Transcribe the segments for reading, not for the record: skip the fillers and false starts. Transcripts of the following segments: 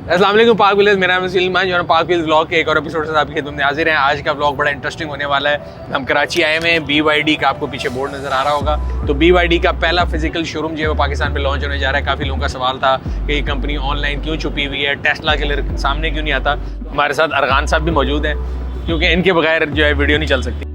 अस्सलाम वालेकुम पाक विलेज, मेरा नाम है सलीम जो है पाक विलेज व्लॉग के एक और एपिसोड से आपकी खिदमत में हाजिर हैं। आज का व्लॉग बड़ा इंटरेस्टिंग होने वाला है। हम कराची आए हुए हैं, BYD का आपको पीछे बोर्ड नज़र आ रहा होगा। तो BYD का पहला फिजिकल शोरूम जो है वो पाकिस्तान में लॉन्च होने जा रहा है। काफ़ी लोगों का सवाल था कि ये कंपनी ऑनलाइन क्यों छुपी हुई है, टेस्ला के लिए सामने क्यों नहीं आता। हमारे साथ अरगान साहब भी मौजूद हैं, क्योंकि इनके बगैर जो है वीडियो नहीं चल सकती।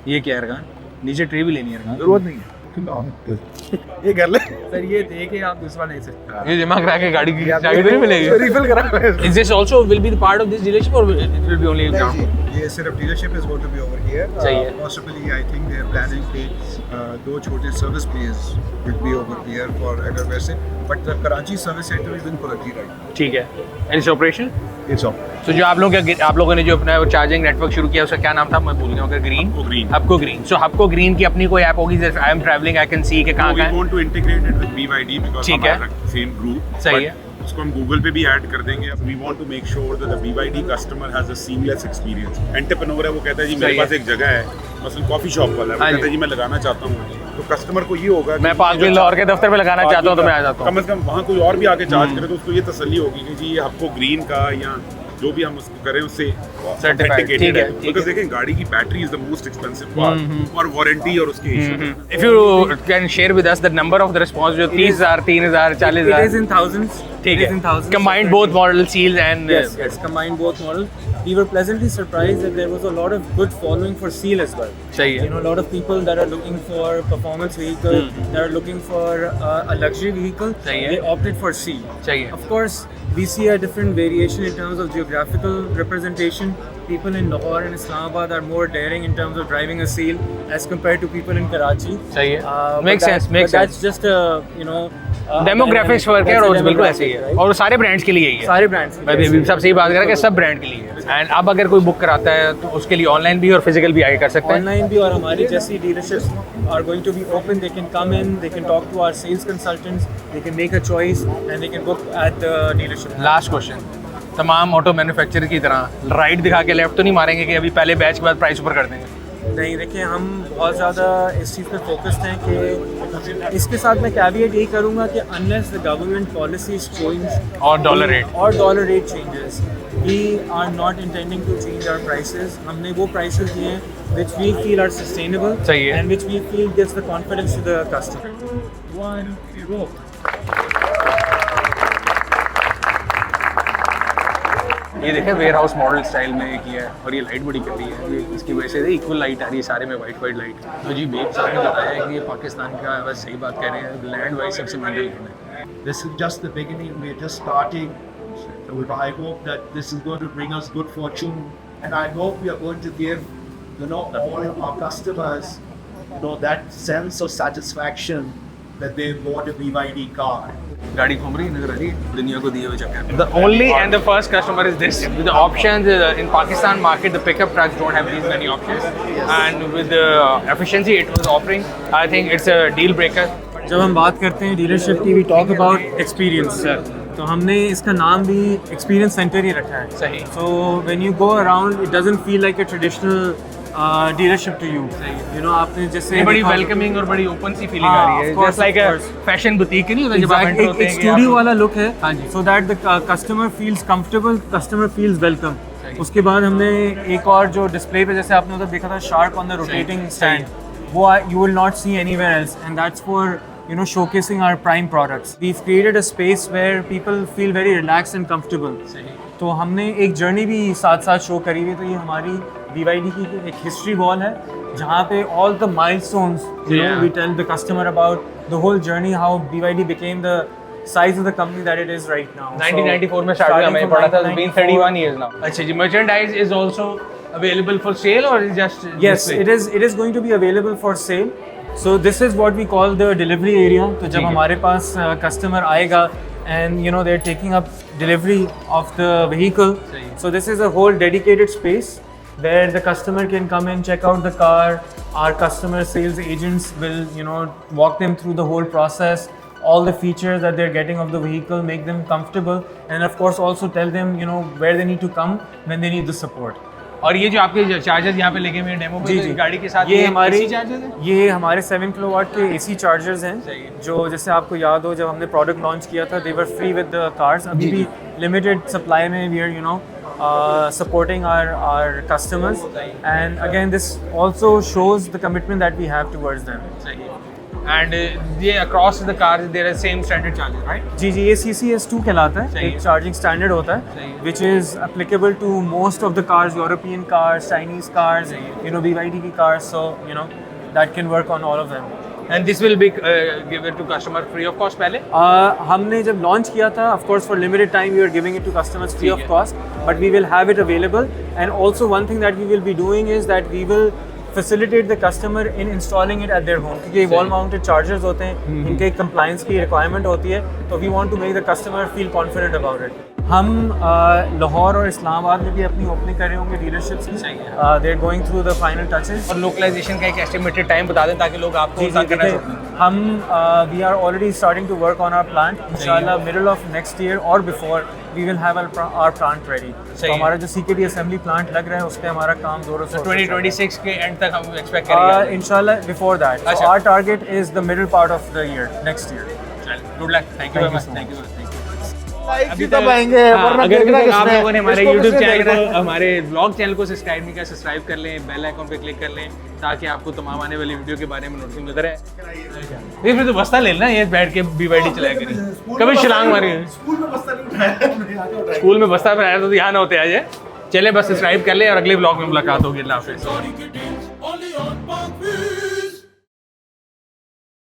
ये क्या है अरगान? नीचे ट्रे भी लेनी है अरगान? जरूरत नहीं है। ये कर ले सर, ये देखे आप दूसरा नहीं सकते। ये जमा करा के गाड़ी की चाबी तो नहीं मिलेगी? रिफिल करा। Is this also will be the part of this dealership or it will be only ground? ये सिर्फ dealership is going to be over here. सही है। Possibly I think they are planning कि दो छोटे service place will be over here for अगर वैसे, but the Karachi service center is in Karachi right. ठीक है। And its operation? It's off. तो जो आप लोगों ने जो अपना चार्जिंग नेटवर्क शुरू किया उसका क्या नाम था, मैं भूल गया हूँ। हबको ग्रीन। सो हबको ग्रीन की अपनी कोई ऐप होगी, जैसे I am travelling I can see कि कहाँ We want to integrate it with BYD because ठीक है। हमारा same group। सही है। उसको हम गूगल पे भी ऐड कर देंगे। We want to make sure that the BYD customer has a seamless experience। Entrepreneur है, वो कहता है जी मेरे पास एक जगह है, मसलन कॉफी शॉप वाला है, वो कहता है जी मैं लगाना चाहता हूँ, तो कस्टमर को ये होगा मैं पार्किंग लाहौर के दफ्तर में लगाना चाहता हूँ तो मैं आ जाता हूँ। कम से कम वहाँ कोई और भी आके चार्ज करे तो उसको ये तसल्ली होगी कि जी ये आपको ग्रीन का या जो भी हम उसको करें उससे सर्टिफाइड। ठीक है। बिकॉज़ देखें गाड़ी की battery is the most expensive part, और वारंटी और उसके issue. If you can share with us the number of the response, जो 30,000, 3,000, 40,000। It is in thousands. ठीक It is है। in thousands. Combined both model seals and Yes, combined both models. We were pleasantly surprised that there was a lot of good following for Seal as well. सही है। You know, a lot of people that are looking for performance vehicle, that are looking for a luxury vehicle, सही है। they opted for Seal. सही है। Of course, we see a different variation in terms of geographical representation. People in Lahore and Islamabad are more daring in terms of driving a Seal as compared to people in Karachi. सही है। But Makes sense, makes that's sense। just a demographics फर्क है और बिल्कुल ऐसे ही है, right? और सारे ब्रांड्स के लिए ही है। सारे ब्रांड्स मैं भी सबसे ही बात कर रहा कि सब ब्रांड के लिए है। एंड अब अगर कोई बुक कराता है तो उसके लिए ऑनलाइन भी और फिजिकल भी आगे कर सकते हैं। ऑनलाइन भी, और हमारी जैसी dealerships are going to be open. They can come in, they can talk to our sales consultants, they can make a choice and they can book at the dealership. Last question, तमाम auto manufacturer की तरह right दिखा के left तो नहीं मारेंगे कि अभी पहले बैच के बाद प्राइस ऊपर कर देंगे? नहीं, देखिए हम बहुत ज़्यादा इस चीज़ पे फोकस्ड हैं कि इसके साथ मैं कैविएट यही करूँगा कि unless the government policies change और dollar rate changes, we are not intending to change our prices. हमने वो प्राइसेस दिए हैं which we feel are sustainable सही है। and which we feel gives the confidence to the customer। ये देखें ware house model style में किया है, और ये लाइट बड़ी प्यारी है। ये इसकी वजह से इक्वल लाइट आ रही है सारे में, वाइट लाइट। तो जी बेग साहब ने बताया है कि ये पाकिस्तान का, बस सही बात कह रहे हैं, लैंड वाइज सबसे महंगा लैंड है। This is just the beginning. We're just starting. So I hope that this is going to bring us good fortune, and I hope we are going to give, all of our customers, that sense of satisfaction that they bought a BYD car. गाड़ी घूम रही नजर आ रही है दुनिया को दिए हुए चक्कर। The only and the first customer is this. With the options in Pakistan market, the pickup trucks don't have these many options, and with the efficiency it was offering, I think it's a deal breaker. जब हम बात करते हैं dealership की, we talk about experience, तो हमने इसका नाम भी एक्सपीरियंस सेंटर ही रखा है। सही। So when you go around it doesn't feel like a traditional dealership to you. आपने जैसे बड़ी वेलकमिंग और बड़ी ओपन सी फीलिंग आ रही है, just like a fashion boutique नहीं होता जब आप एंटर होते हैं। एक स्टूडियो वाला लुक है, हाँ जी। So that the customer feels comfortable, customer feels welcome. उसके बाद हमने एक और जो डिस्प्ले पे जैसे आपने उधर देखा था shark on the rotating stand, वो you will not see anywhere else, and that's for showcasing our prime products. We've created a space where people feel very relaxed and comfortable. तो हमने एक जर्नी भी साथ साथ शो करी हुई। तो ये हमारी BYD की एक हिस्ट्री वॉल है जहाँ पे all the milestones, we tell the customer about the whole journey, how BYD became the size of the company that it is right now. 1994 में स्टार्ट हुआ, हमें पड़ा था, it's been 31 years now. अच्छा जी, merchandise is also available for sale or is just Yes, it is going to be available for sale. So this is what we call the delivery area. तो जब हमारे पास customer आएगा and they're taking up delivery of the vehicle, so this is a whole dedicated space where the customer can come and check out the car. Our customer sales agents will walk them through the whole process. all the features that they're getting of the vehicle, make them comfortable, and of course also tell them, you know, where they need to come when they need the support. और ये जो आपके chargers यहाँ पे लगे हुए हैं demo पे, तो गाड़ी के साथ ये हमारे AC चार्जर्स हैं? ये हमारे 7 किलोवाट के AC चार्जर्स हैं, सही है। जो जैसे आपको याद हो जब हमने प्रोडक्ट लॉन्च किया था, they were free with the cars. अभी भी लिमिटेड सप्लाई में we are, you know, supporting our customers, and again this also shows the commitment that we have towards them. सही है। And ये across the cars there are same standard charges, right? जी जी, ये CCS2 कहलाता है, सही एक है। चार्जिंग स्टैंडर्ड होता सही है, है। which is applicable to most of the cars, European cars, Chinese cars, you know, BYD की cars, so you know that can work on all of them. And this will be given to customer free of cost पहले? हमने जब launch किया था, of course for limited time we are giving it to customers free ठीक of है। cost, but we will have it available, and also one thing that we will be doing is that we will facilitate the customer in installing it at their home, क्योंकि ये wall mounted chargers होते हैं, इनके compliance की requirement होती है, तो we want to make the customer feel confident about it. हम लाहौर और इस्लामाबाद में भी अपनी ओपनिंग कर रहे होंगे डीलरशिप्स की। सही है। They are going through the final touches. और लोकलाइजेशन का एक एस्टिमेटेड टाइम बता दें ताकि लोग आपको जी करना जी, हम we are already starting to work on our plant. इंशाल्लाह मिडिल ऑफ नेक्स्ट ईयर और before we will have our plant ready. तो हमारा जो CKD असेंबली प्लांट लग रहा है उस पे हमारा काम जोरों से 2026 के एंड तक हम एक्सपेक्ट करेंगे इंशाल्लाह बिफोर दैट। अच्छा। Our target is the middle part of the year, next year. Good luck, thank you very much, thank you. अभी तब आएंगे, वरना अगर देखना आप किसने? लोगों ने हमारे इसको YouTube किसने चैनल देखना? को, हमारे ब्लॉग चैनल को सब्सक्राइब नहीं किया, सब्सक्राइब कर लें, बेल आइकन पे क्लिक कर लें ताकि आपको तमाम आने वाली वीडियो के बारे में नोटिफिकेशन मिलता रहे। ये फिर तो बस्ता ले लेना, ये बैठ के BYD चलाया करें। कभी छलांग मारी स्कूल में बस्ता नहीं उठाया, स्कूल में बस्ता बनाया तो यहाँ ना होते आज। चले बस सब्सक्राइब कर ले और अगले ब्लॉग में मुलाकात होगी। अल्लाह हाफिज़।